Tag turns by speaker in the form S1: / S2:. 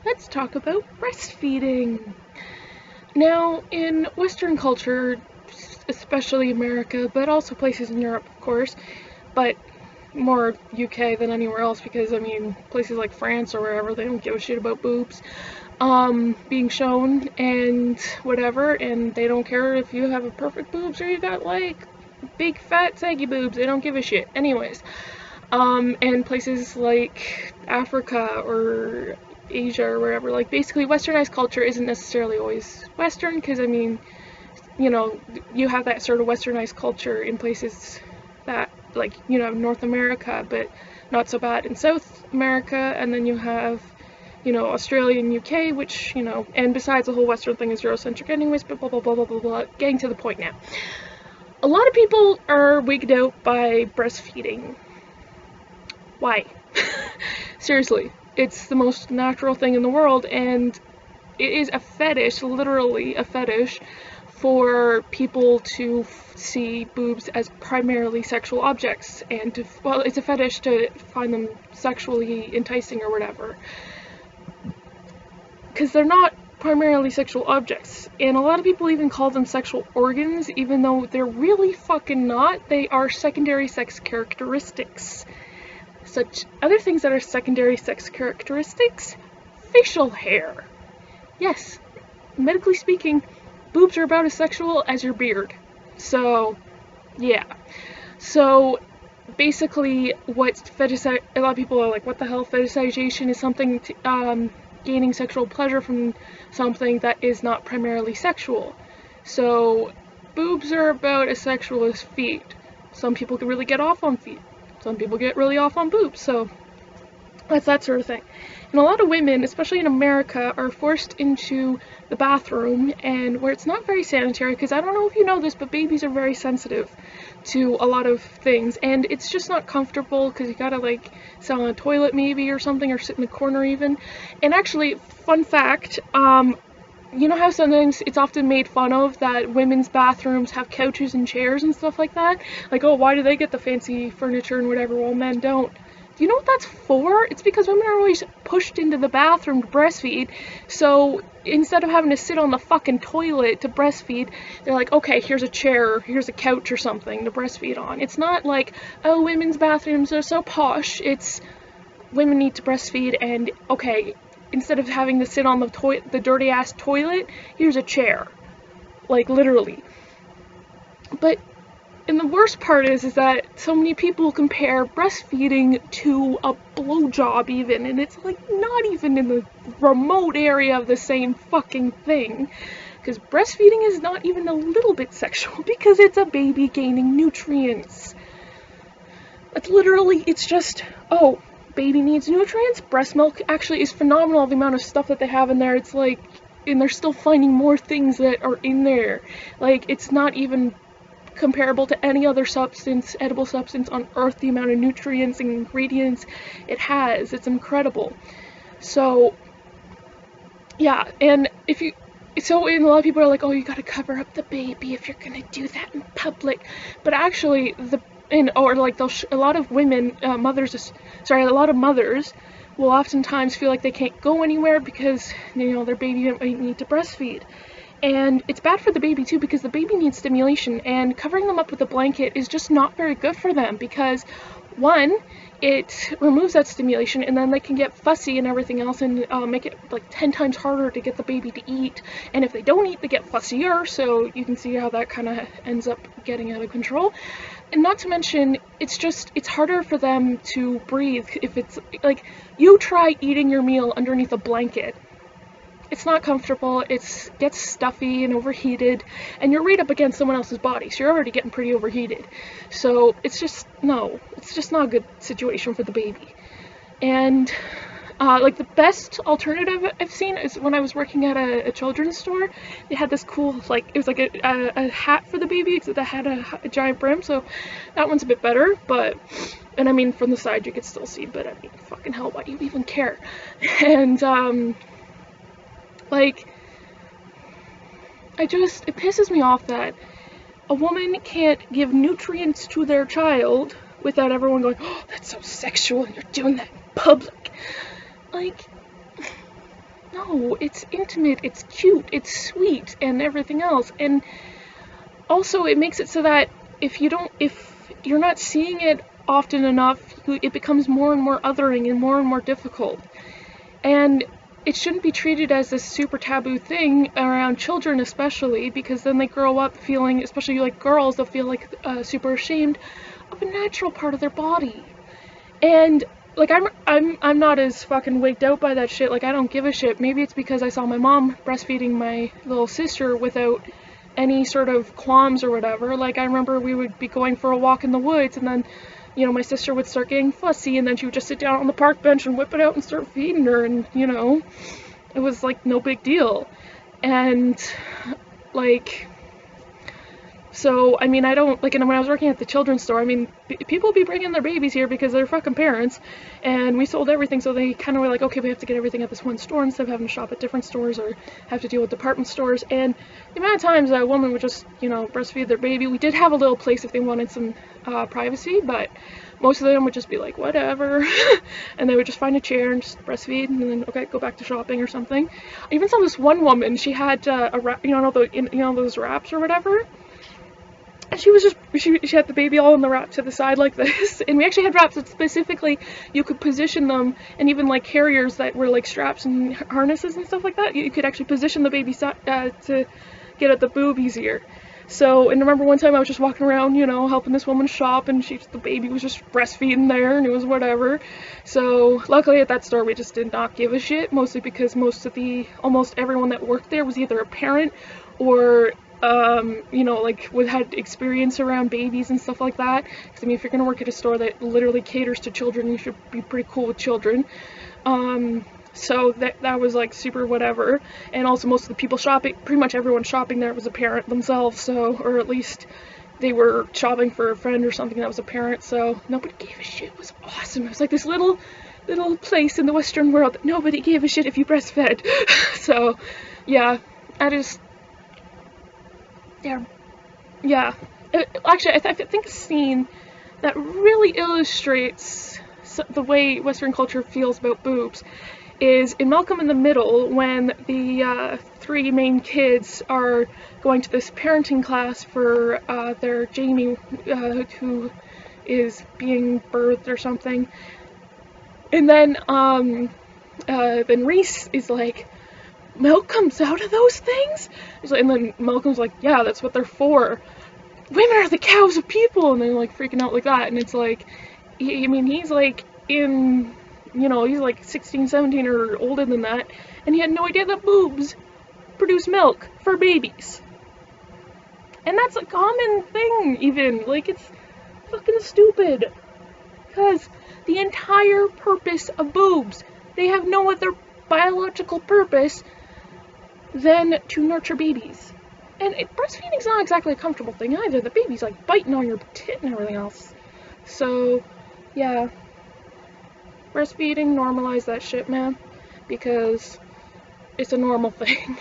S1: let's talk about breastfeeding. Now, in Western culture, especially America, but also places in Europe, of course, but more UK than anywhere else because, I mean, places like France or wherever, they don't give a shit about boobs being shown and whatever, and they don't care if you have a perfect boobs or you got, like, big, fat, saggy boobs. They don't give a shit. Anyways, and places like Africa or Asia or wherever, like, basically westernized culture isn't necessarily always Western, because, I mean, you know, you have that sort of westernized culture in places that, like, you know, North America, but not so bad in South America, and then you have, you know, Australia and UK, which, you know, and besides, the whole Western thing is Eurocentric anyways, but blah, blah, blah, blah, blah, blah. Getting to the point now. A lot of people are wigged out by breastfeeding. Why? Seriously, it's the most natural thing in the world, and it is a fetish, literally a fetish, for people to see boobs as primarily sexual objects, and to, well, it's a fetish to find them sexually enticing or whatever, because they're not primarily sexual objects, and a lot of people even call them sexual organs, even though they're really fucking not. They are secondary sex characteristics. Such other things that are secondary sex characteristics: facial hair. Yes, medically speaking, boobs are about as sexual as your beard. So, yeah. So, basically, a lot of people are like, what the hell? Fetishization is something gaining sexual pleasure from something that is not primarily sexual. So, boobs are about as sexual as feet. Some people can really get off on feet. Some people get really off on boobs. So, that's that sort of thing. And a lot of women, especially in America, are forced into the bathroom, and where it's not very sanitary, because I don't know if you know this, but babies are very sensitive to a lot of things, and it's just not comfortable, because you gotta, like, sit on a toilet maybe or something, or sit in the corner even. And actually, fun fact, you know how sometimes it's often made fun of that women's bathrooms have couches and chairs and stuff like that? Like, oh, why do they get the fancy furniture and whatever while men don't? Do you know what that's for? It's because women are always pushed into the bathroom to breastfeed, so instead of having to sit on the fucking toilet to breastfeed, they're like, okay, here's a chair, here's a couch or something to breastfeed on. It's not like, oh, women's bathrooms are so posh. It's women need to breastfeed, and okay, instead of having to sit on the dirty ass toilet, here's a chair. Like, literally. But and the worst part is that so many people compare breastfeeding to a blowjob even, and it's like not even in the remote area of the same fucking thing. Because breastfeeding is not even a little bit sexual, because it's a baby gaining nutrients. It's literally, it's just, oh, baby needs nutrients? Breast milk actually is phenomenal, the amount of stuff that they have in there. It's like, and they're still finding more things that are in there. Like, it's not even comparable to any other substance, edible substance on earth, the amount of nutrients and ingredients it has. It's incredible. So, yeah, and and a lot of people are like, oh, you gotta cover up the baby if you're gonna do that in public. But actually, a lot of women, a lot of mothers will oftentimes feel like they can't go anywhere because, you know, their baby might need to breastfeed. And it's bad for the baby too, because the baby needs stimulation, and covering them up with a blanket is just not very good for them, because one, it removes that stimulation, and then they can get fussy and everything else, and make it like 10 times harder to get the baby to eat. And if they don't eat, they get fussier, so you can see how that kind of ends up getting out of control. And not to mention, it's harder for them to breathe if it's like, you try eating your meal underneath a blanket. It's not comfortable, it gets stuffy and overheated, and you're right up against someone else's body, so you're already getting pretty overheated. So it's just not a good situation for the baby. And like, the best alternative I've seen is when I was working at a children's store. They had this cool, like, it was like a hat for the baby, except that had a giant brim, so that one's a bit better. But, and I mean, from the side you could still see, but I mean, fucking hell, why do you even care? And like, it pisses me off that a woman can't give nutrients to their child without everyone going, oh, that's so sexual, you're doing that in public. Like, No, it's intimate, it's cute, it's sweet, and everything else. And also, it makes it so that if you're not seeing it often enough, it becomes more and more othering and more difficult. And it shouldn't be treated as this super taboo thing around children, especially, because then they grow up feeling, especially like girls, they'll feel like super ashamed of a natural part of their body. And like I'm not as fucking wigged out by that shit. Like, I don't give a shit. Maybe it's because I saw my mom breastfeeding my little sister without any sort of qualms or whatever. Like, I remember we would be going for a walk in the woods, and then, you know, my sister would start getting fussy, and then she would just sit down on the park bench and whip it out and start feeding her, and, you know, it was like no big deal. And like, so, I mean, I don't, like, and when I was working at the children's store, I mean, people be bringing their babies here because they're fucking parents, and we sold everything, so they kind of were like, okay, we have to get everything at this one store instead of having to shop at different stores or have to deal with department stores. And the amount of times a woman would just, you know, breastfeed their baby, we did have a little place if they wanted some privacy, but most of them would just be like, whatever, and they would just find a chair and just breastfeed, and then, okay, go back to shopping or something. I even saw this one woman, she had a wrap, you know, those wraps or whatever. And she was just, she had the baby all in the wrap to the side like this. And we actually had wraps that specifically you could position them, and even like carriers that were like straps and harnesses and stuff like that, you could actually position the baby to get at the boob easier. So, and I remember one time I was just walking around, you know, helping this woman shop, and the baby was just breastfeeding there, and it was whatever. So, luckily at that store we just did not give a shit, mostly because almost everyone that worked there was either a parent or you know, like, had experience around babies and stuff like that. Because, I mean, if you're gonna work at a store that literally caters to children, you should be pretty cool with children. So that was like super whatever. And also most of the people shopping, pretty much everyone shopping there was a parent themselves, so, or at least they were shopping for a friend or something that was a parent, so nobody gave a shit. It was awesome. It was like this little place in the Western world that nobody gave a shit if you breastfed. So, yeah, yeah. Actually, I think a scene that really illustrates the way Western culture feels about boobs is in Malcolm in the Middle, when the three main kids are going to this parenting class for their Jamie, who is being birthed or something. And then Reese is like, milk comes out of those things? And then Malcolm's like, yeah, that's what they're for. Women are the cows of people, and they're like freaking out like that. And it's like, he's like in, you know, he's like 16, 17 or older than that, and he had no idea that boobs produce milk for babies. And that's a common thing, even. Like, it's fucking stupid. Because the entire purpose of boobs, they have no other biological purpose than to nurture babies. And breastfeeding's not exactly a comfortable thing either. The baby's like biting on your tit and everything else. So, yeah. Breastfeeding, normalize that shit, man. Because it's a normal thing.